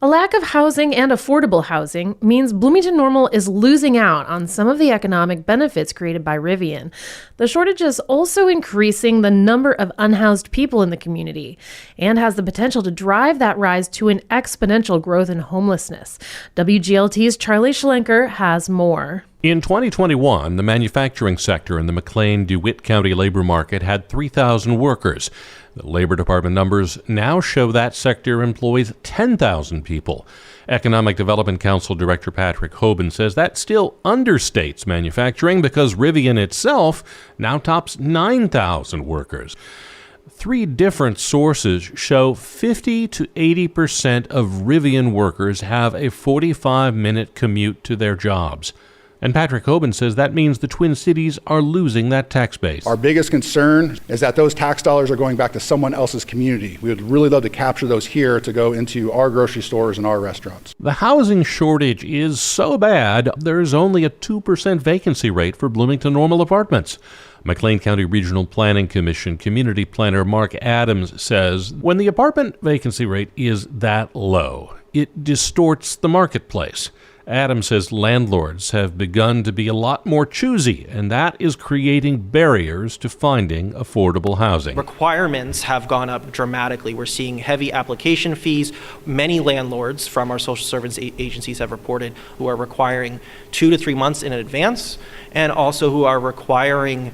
A lack of housing and affordable housing means Bloomington Normal is losing out on some of the economic benefits created by Rivian. The shortage is also increasing the number of unhoused people in the community and has the potential to drive that rise to an exponential growth in homelessness. WGLT's Charlie Schlenker has more. In 2021, the manufacturing sector in the McLean-DeWitt County labor market had 3,000 workers. The Labor Department numbers now show that sector employs 10,000 people. Economic Development Council Director Patrick Hoban says that still understates manufacturing because Rivian itself now tops 9,000 workers. 3 different sources show 50 to 80% of Rivian workers have a 45-minute commute to their jobs. And Patrick Hoban says that means the Twin Cities are losing that tax base. Our biggest concern is that those tax dollars are going back to someone else's community. We would really love to capture those here to go into our grocery stores and our restaurants. The housing shortage is so bad, there's only a 2% vacancy rate for Bloomington Normal apartments. McLean County Regional Planning Commission Community Planner Mark Adams says when the apartment vacancy rate is that low, it distorts the marketplace. Adams says landlords have begun to be a lot more choosy, and that is creating barriers to finding affordable housing. Requirements have gone up dramatically. We're seeing heavy application fees. Many landlords from our social service agencies have reported who are requiring 2 to 3 months in advance, and also who are requiring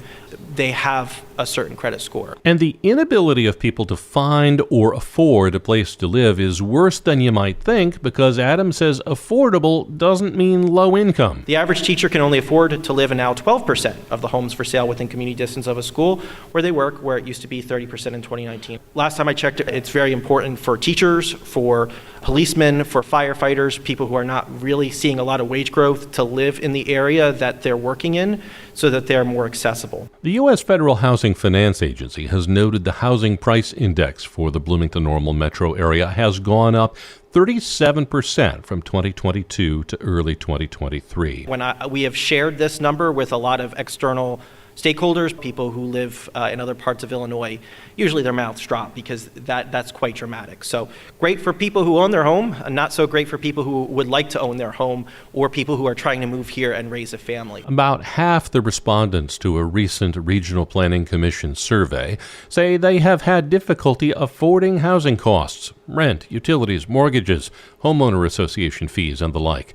they have a certain credit score. And the inability of people to find or afford a place to live is worse than you might think because Adams says affordable doesn't mean low income. The average teacher can only afford to live in now 12% of the homes for sale within community distance of a school where they work, where it used to be 30% in 2019. Last time I checked, it's very important for teachers, for policemen, for firefighters, people who are not really seeing a lot of wage growth to live in the area that they're working in so that they're more accessible. The U.S. Federal Housing Finance Agency has noted the housing price index for the Bloomington Normal metro area has gone up 37% from 2022 to early 2023. When we have shared this number with a lot of external stakeholders, people who live in other parts of Illinois, usually their mouths drop because that's quite dramatic. So great for people who own their home, not so great for people who would like to own their home or people who are trying to move here and raise a family. About half the respondents to a recent Regional Planning Commission survey say they have had difficulty affording housing costs, rent, utilities, mortgages, homeowner association fees, and the like.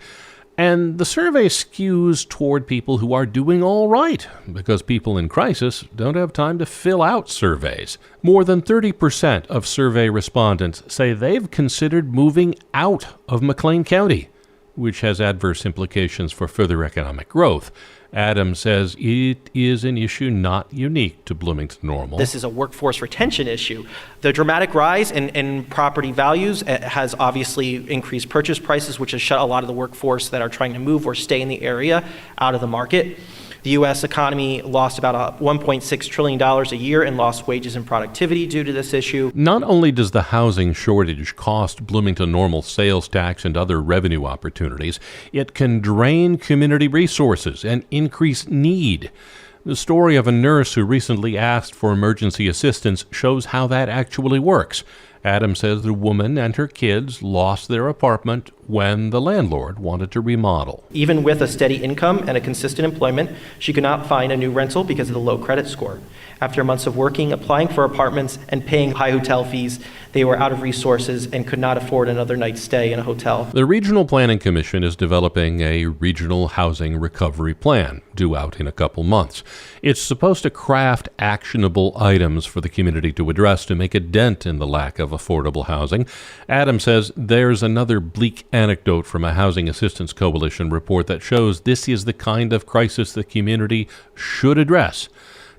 And the survey skews toward people who are doing all right, because people in crisis don't have time to fill out surveys. More than 30% of survey respondents say they've considered moving out of McLean County, which has adverse implications for further economic growth. Adams says it is an issue not unique to Bloomington Normal. This is a workforce retention issue. The dramatic rise in property values has obviously increased purchase prices, which has shut a lot of the workforce that are trying to move or stay in the area out of the market. The U.S. economy lost about $1.6 trillion a year in lost wages and productivity due to this issue. Not only does the housing shortage cost Bloomington Normal sales tax and other revenue opportunities, it can drain community resources and increase need. The story of a nurse who recently asked for emergency assistance shows how that actually works. Adams says the woman and her kids lost their apartment when the landlord wanted to remodel. Even with a steady income and a consistent employment, she could not find a new rental because of the low credit score. After months of working, applying for apartments, and paying high hotel fees, they were out of resources and could not afford another night's stay in a hotel. The Regional Planning Commission is developing a regional housing recovery plan, due out in a couple months. It's supposed to craft actionable items for the community to address to make a dent in the lack of affordable housing. Adams says there's another bleak anecdote from a Housing Assistance Coalition report that shows this is the kind of crisis the community should address.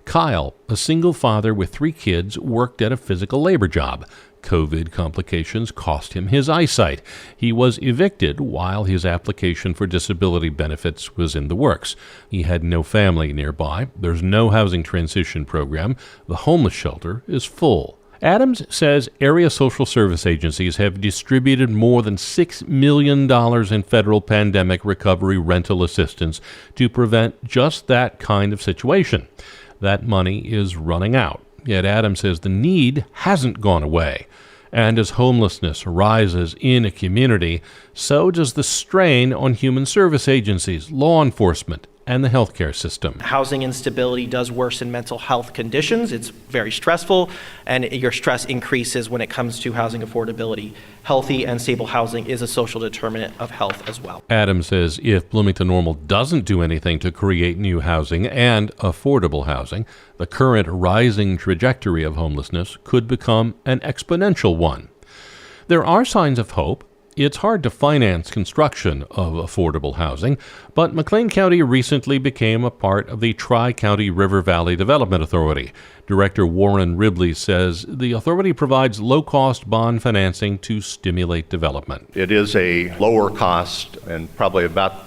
Kyle, a single father with 3 kids, worked at a physical labor job. COVID complications cost him his eyesight. He was evicted while his application for disability benefits was in the works. He had no family nearby. There's no housing transition program. The homeless shelter is full. Adams says area social service agencies have distributed more than $6 million in federal pandemic recovery rental assistance to prevent just that kind of situation. That money is running out. Yet Adams says the need hasn't gone away. And as homelessness rises in a community, so does the strain on human service agencies, law enforcement, and the healthcare system. Housing instability does worsen mental health conditions. It's very stressful, and your stress increases when it comes to housing affordability. Healthy and stable housing is a social determinant of health as well. Adams says if Bloomington Normal doesn't do anything to create new housing and affordable housing, the current rising trajectory of homelessness could become an exponential one. There are signs of hope. It's hard to finance construction of affordable housing, but McLean County recently became a part of the Tri-County River Valley Development Authority. Director Warren Ribley says the authority provides low-cost bond financing to stimulate development. It is a lower cost and probably about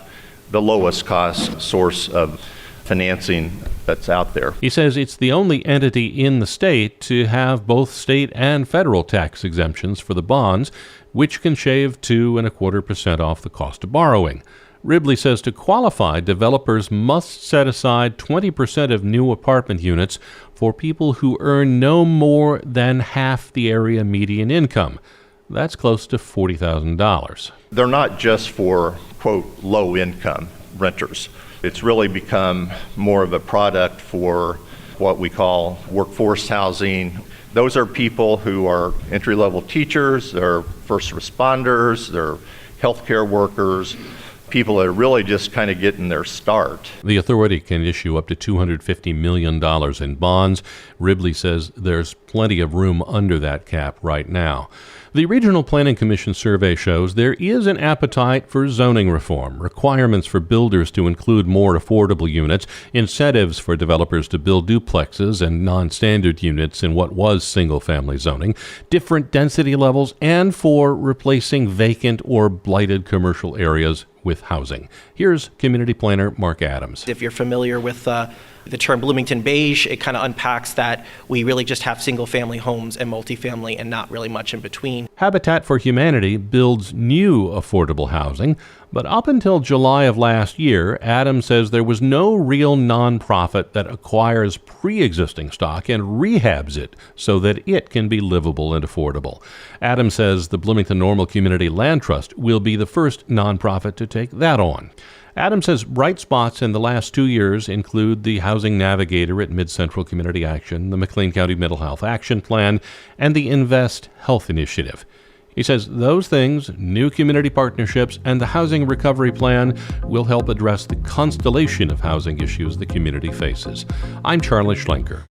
the lowest cost source of financing that's out there. He says it's the only entity in the state to have both state and federal tax exemptions for the bonds, which can shave 2.25% off the cost of borrowing. Ribley says to qualify, developers must set aside 20% of new apartment units for people who earn no more than half the area median income. That's close to $40,000. They're not just for, quote, low-income renters. It's really become more of a product for what we call workforce housing. Those are people who are entry-level teachers, they're first responders, they're healthcare workers, people that are really just kind of getting their start. The authority can issue up to $250 million in bonds. Ribley says there's plenty of room under that cap right now. The Regional Planning Commission survey shows there is an appetite for zoning reform, requirements for builders to include more affordable units, incentives for developers to build duplexes and non-standard units in what was single-family zoning, different density levels, and for replacing vacant or blighted commercial areas with housing. Here's community planner Mark Adams. If you're familiar with the term Bloomington beige, it kind of unpacks that we really just have single-family homes and multifamily and not really much in between. Habitat for Humanity builds new affordable housing, but up until July of last year, Adams says there was no real nonprofit that acquires pre-existing stock and rehabs it so that it can be livable and affordable. Adams says the Bloomington Normal Community Land Trust will be the first nonprofit to take that on. Adams says bright spots in the last 2 years include the Housing Navigator at Mid-Central Community Action, the McLean County Mental Health Action Plan, and the Invest Health Initiative. He says those things, new community partnerships, and the Housing Recovery Plan will help address the constellation of housing issues the community faces. I'm Charlie Schlenker.